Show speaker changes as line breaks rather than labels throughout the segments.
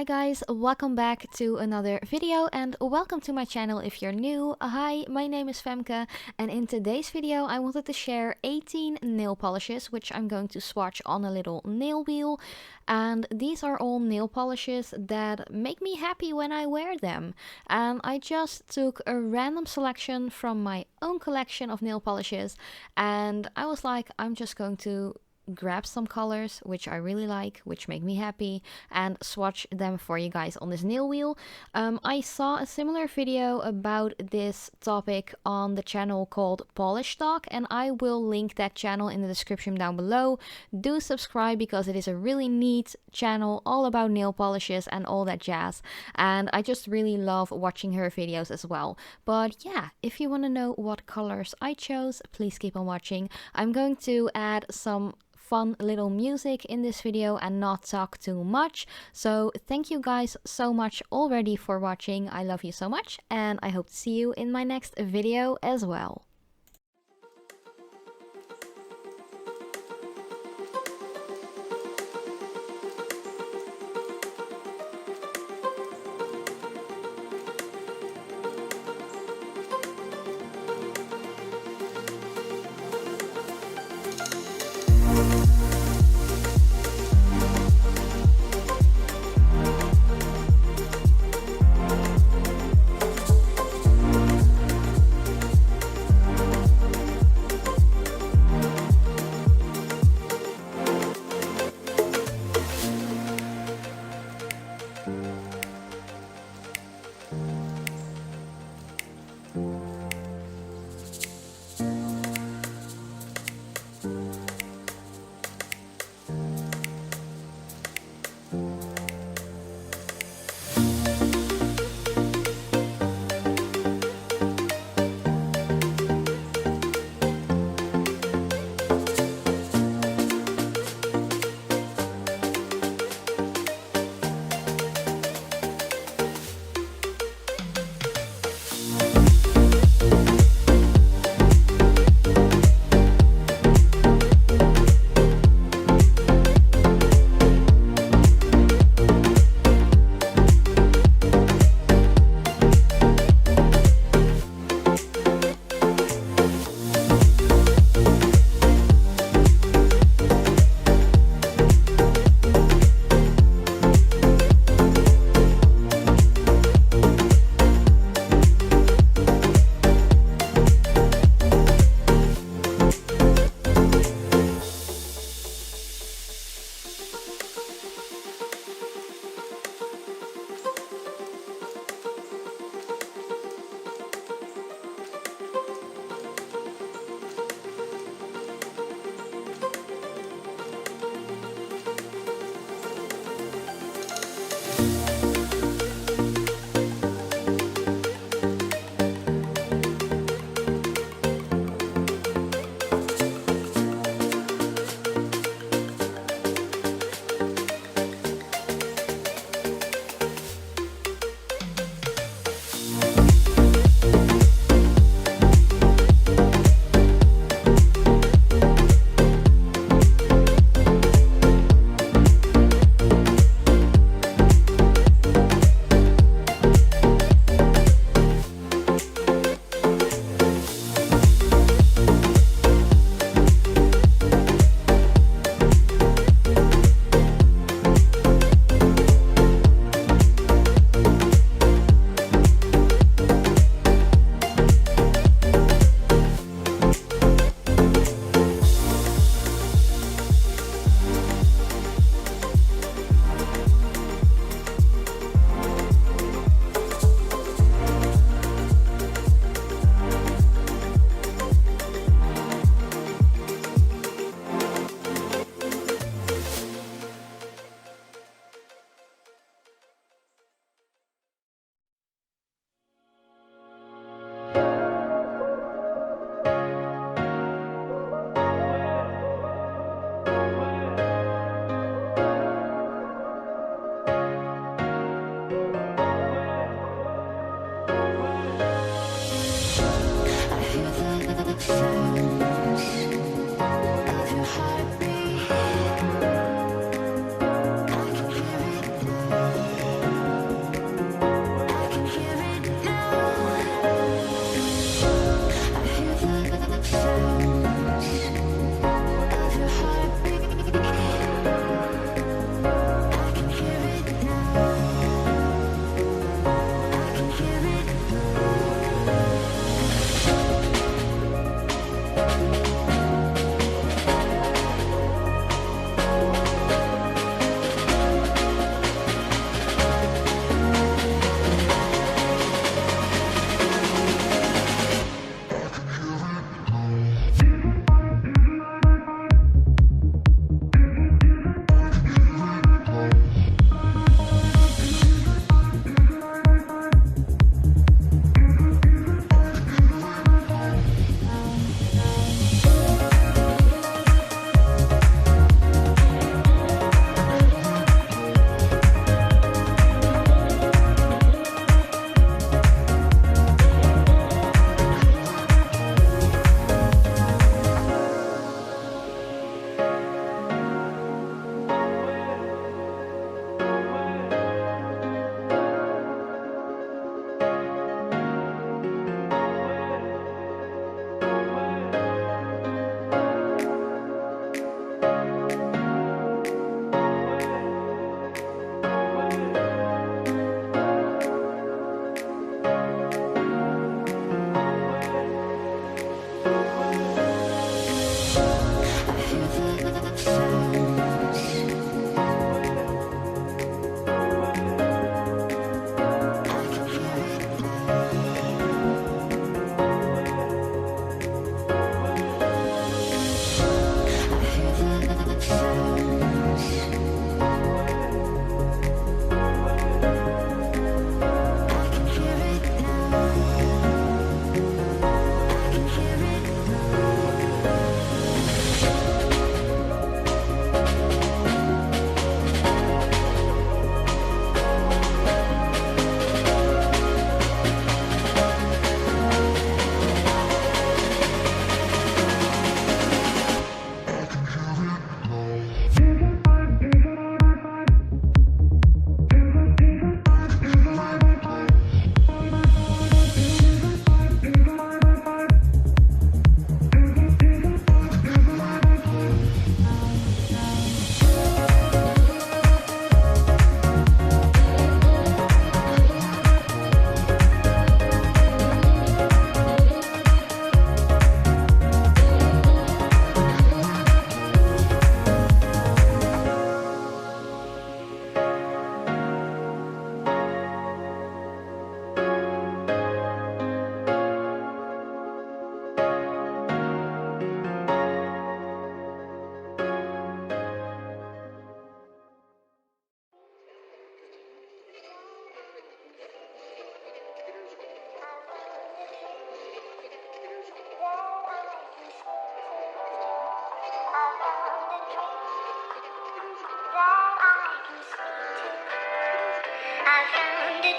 Hi guys, welcome back to another video and welcome to my channel if you're new. Hi, my name is Femke and in today's video I wanted to share 18 nail polishes which I'm going to swatch on a little nail wheel. And these are all nail polishes that make me happy when I wear them. And I just took a random selection from my own collection of nail polishes and I was like, I'm just going to grab some colors which I really like, which make me happy, and swatch them for you guys on this nail wheel. I saw a similar video about this topic on the channel called Polish Talk, and I will link that channel in the description down below. Do subscribe because it is a really neat channel all about nail polishes and all that jazz, and I just really love watching her videos as well. But yeah, if you want to know what colors I chose, please keep on watching. I'm going to add some fun little music in this video and not talk too much. So thank you guys so much already for watching. I love you so much and I hope to see you in my next video as well.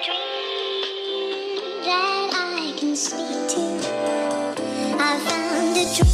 Dream that I can speak to. I found a dream.